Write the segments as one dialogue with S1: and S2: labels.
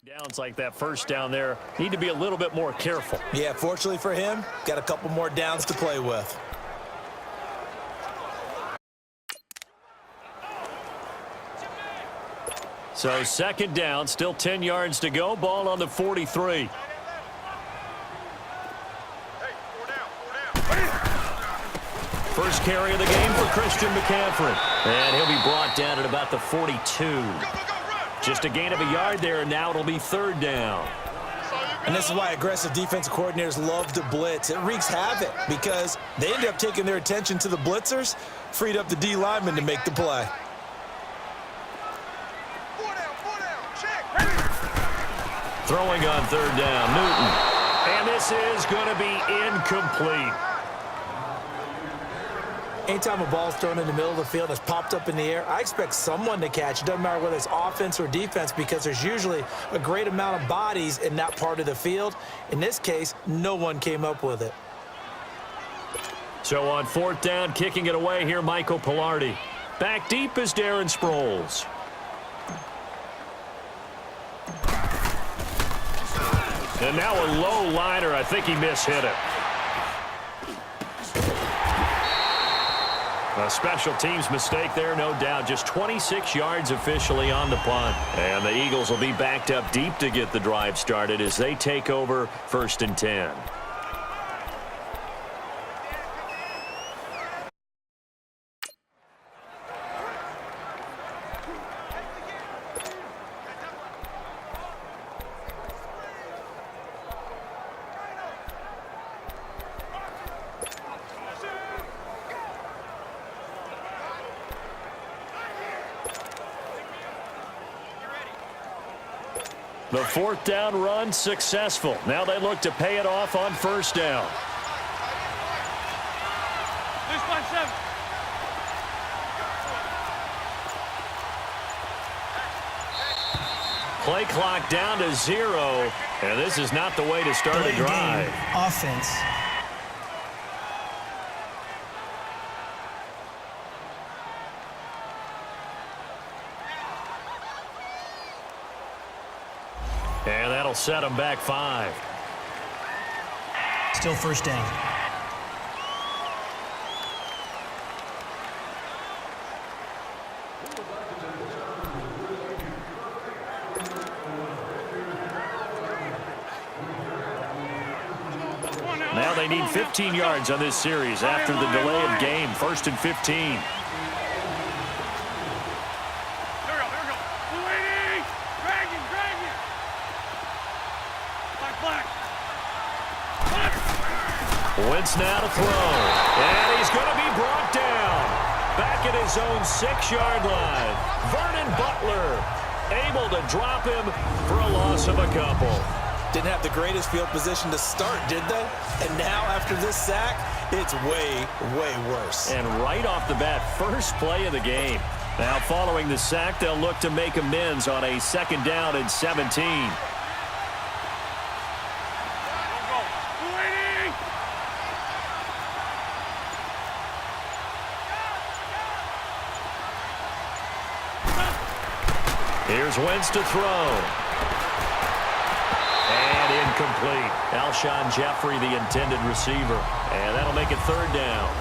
S1: Downs like that first down there, need to be a little bit more careful.
S2: Yeah, fortunately for him, got a couple more downs to play with.
S1: So second down, still 10 yards to go. Ball on the 43. First carry of the game for Christian McCaffrey. And he'll be brought down at about the 42. Just a gain of a yard there, and now it'll be third down.
S2: And this is why aggressive defensive coordinators love to blitz. It wreaks havoc because they end up taking their attention to the blitzers, freed up the D lineman to make the play.
S1: Throwing on third down, Newton. And this is going to be incomplete.
S2: Anytime a ball's thrown in the middle of the field and it's popped up in the air, I expect someone to catch. It doesn't matter whether it's offense or defense because there's usually a great amount of bodies in that part of the field. In this case, no one came up with it.
S1: So on fourth down, kicking it away here, Michael Pilardi. Back deep is Darren Sproles. And now a low liner. I think he mishit it. A special teams mistake there, no doubt. Just 26 yards officially on the punt. And the Eagles will be backed up deep to get the drive started as they take over first and 10. The fourth down run successful. Now they look to pay it off on first down. Play clock down to 0, and this is not the way to start a drive.
S3: Offense.
S1: And that'll set them back 5.
S3: Still first down.
S1: Now they need 15 yards on this series after the delay of game. First and 15. Wentz now to throw. And he's going to be brought down. Back at his own 6-yard line. Vernon Butler able to drop him for a loss of a couple.
S2: Didn't have the greatest field position to start, did they? And now after this sack, it's way, way worse.
S1: And right off the bat, first play of the game. Now following the sack, they'll look to make amends on a second down and 17. Here's Wentz to throw. And incomplete. Alshon Jeffrey, the intended receiver. And that'll make it third down.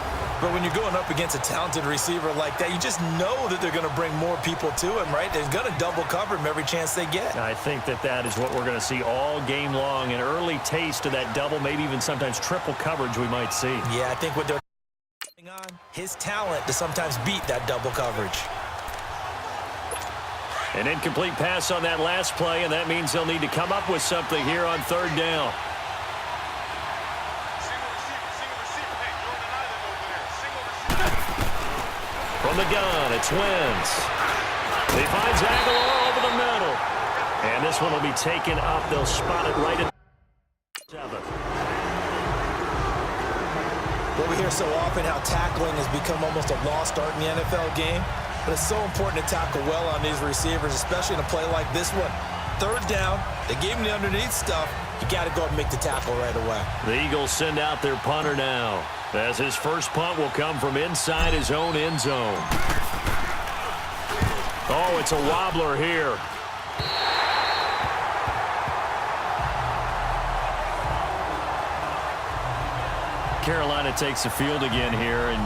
S2: But when you're going up against a talented receiver like that, you just know that they're going to bring more people to him, right? They're going to double cover him every chance they get.
S1: I think that is what we're going to see all game long. An early taste of that double, maybe even sometimes triple coverage we might see.
S2: Yeah, I think what they're on his talent to sometimes beat that double coverage.
S1: An incomplete pass on that last play, and that means they'll need to come up with something here on third down. From the gun, it's Wentz. He finds Aguilar over the middle. And this one will be taken up. They'll spot it right at 7.
S2: Well, we hear so often how tackling has become almost a lost art in the NFL game. But it's so important to tackle well on these receivers, especially in a play like this one. Third down, they gave him the underneath stuff. You got to go and make the tackle right away.
S1: The Eagles send out their punter now, as his first punt will come from inside his own end zone. Oh, it's a wobbler here. Carolina takes the field again here. And,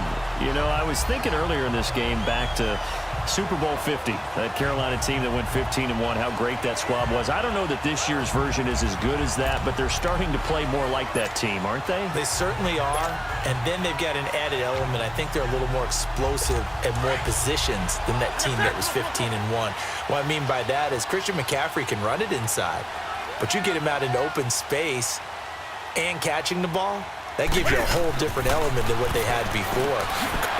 S1: you know, I was thinking earlier in this game back to Super Bowl 50, that Carolina team that went 15-1, how great that squad was. I don't know that this year's version is as good as that, but they're starting to play more like that team, aren't they?
S2: They certainly are, and then they've got an added element. I think they're a little more explosive and more positions than that team that was 15-1. What I mean by that is Christian McCaffrey can run it inside, but you get him out into open space and catching the ball, that gives you a whole different element than what they had before.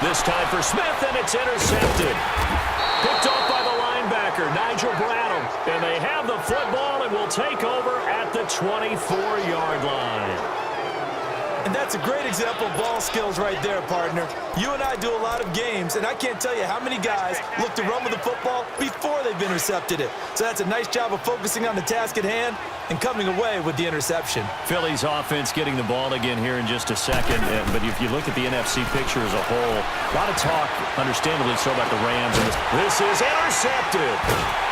S1: This time for Smith, and it's intercepted. Picked off by the linebacker, Nigel Bradham. And they have the football and will take over at the 24-yard line.
S2: And that's a great example of ball skills right there, partner. You and I do a lot of games, and I can't tell you how many guys look to run with the football before they've intercepted it. So that's a nice job of focusing on the task at hand and coming away with the interception.
S1: Philly's offense getting the ball again here in just a second. But if you look at the NFC picture as a whole, a lot of talk, understandably so, about the Rams. And this is intercepted.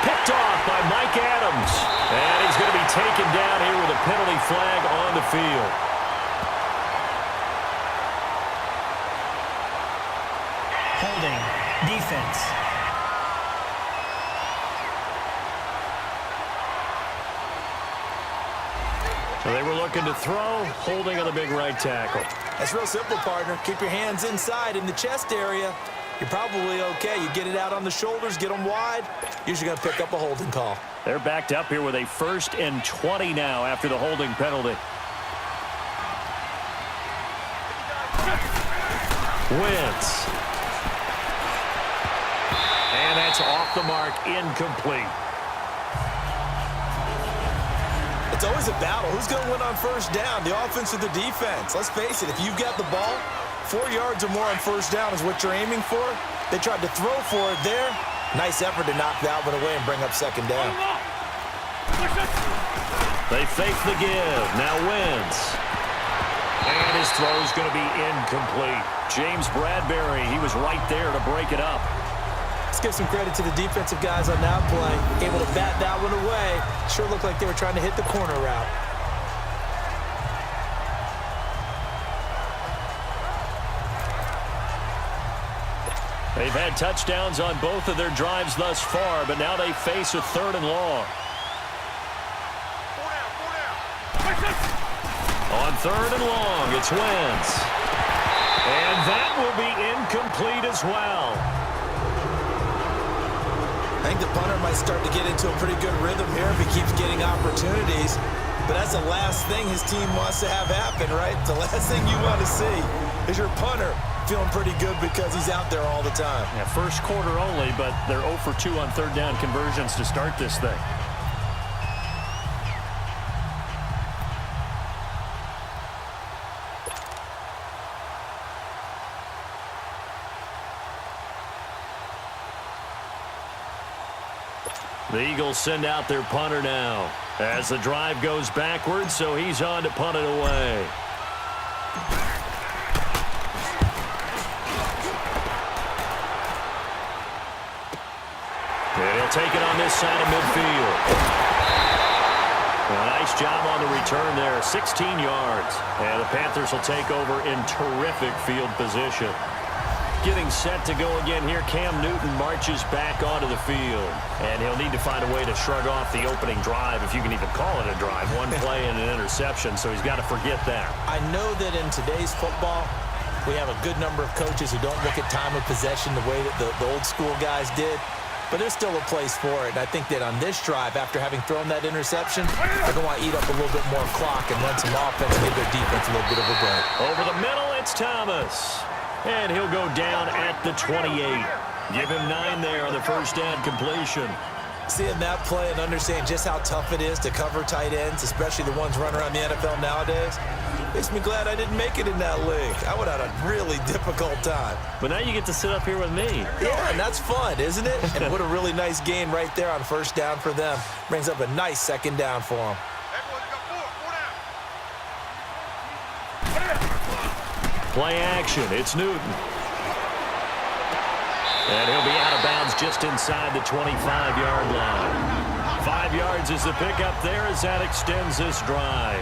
S1: Picked off by Mike Adams. And he's going to be taken down here with a penalty flag on the field.
S3: Holding. Defense.
S1: So they were looking to throw, holding on the big right tackle.
S2: That's real simple, partner. Keep your hands inside in the chest area. You're probably okay. You get it out on the shoulders, get them wide. Usually going to pick up a holding call.
S1: They're backed up here with a 1st and 20 now after the holding penalty. Wentz. And that's off the mark, incomplete.
S2: It's always a battle. Who's going to win on first down, the offense or the defense? Let's face it, if you've got the ball, 4 yards or more on first down is what you're aiming for. They tried to throw for it there. Nice effort to knock that one away and bring up second down.
S1: They fake the give. Now Wentz. And his throw is going to be incomplete. James Bradbury, he was right there to break it up.
S2: Let's give some credit to the defensive guys on that play. Able to bat that one away. Sure looked like they were trying to hit the corner route.
S1: They've had touchdowns on both of their drives thus far, but now they face a 3rd and long. On 3rd and long, it's Wentz. And that will be incomplete as well.
S2: I think the punter might start to get into a pretty good rhythm here if he keeps getting opportunities. But that's the last thing his team wants to have happen, right? The last thing you want to see is your punter feeling pretty good because he's out there all the time.
S1: Yeah, first quarter only, but they're 0 for 2 on 3rd down conversions to start this thing. The Eagles send out their punter now as the drive goes backwards, so he's on to punt it away. And he'll take it on this side of midfield. A nice job on the return there, 16 yards. And the Panthers will take over in terrific field position. Getting set to go again here, Cam Newton marches back onto the field. And he'll need to find a way to shrug off the opening drive, if you can even call it a drive. One play and an interception, so he's got to forget that.
S2: I know that in today's football, we have a good number of coaches who don't look at time of possession the way that the old school guys did. But there's still a place for it. And I think that on this drive, after having thrown that interception, they're going to want to eat up a little bit more clock and run some offense and give their defense a little bit of a break.
S1: Over the middle, it's Thomas. And he'll go down at the 28. Give him 9 there on the first down completion.
S2: Seeing that play and understanding just how tough it is to cover tight ends, especially the ones running around the NFL nowadays, makes me glad I didn't make it in that league. I would have had a really difficult time.
S1: But now you get to sit up here with me.
S2: Yeah, and that's fun, isn't it? And what a really nice gain right there on first down for them. Brings up a nice second down for them.
S1: Play action. It's Newton. And he'll be out of bounds just inside the 25-yard line. 5 yards is the pickup there as that extends this drive.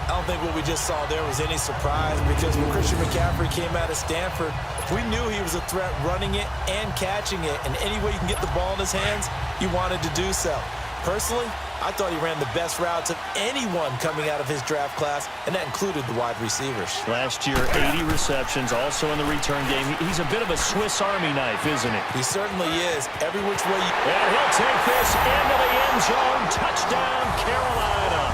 S2: I don't think what we just saw there was any surprise because when Christian McCaffrey came out of Stanford, we knew he was a threat running it and catching it. And any way you can get the ball in his hands, he wanted to do so. Personally, I thought he ran the best routes of anyone coming out of his draft class, and that included the wide receivers.
S1: Last year, 80 receptions, also in the return game. He's a bit of a Swiss Army knife, isn't he?
S2: He certainly is. Every which way you...
S1: And he'll take this into the end zone. Touchdown, Carolina.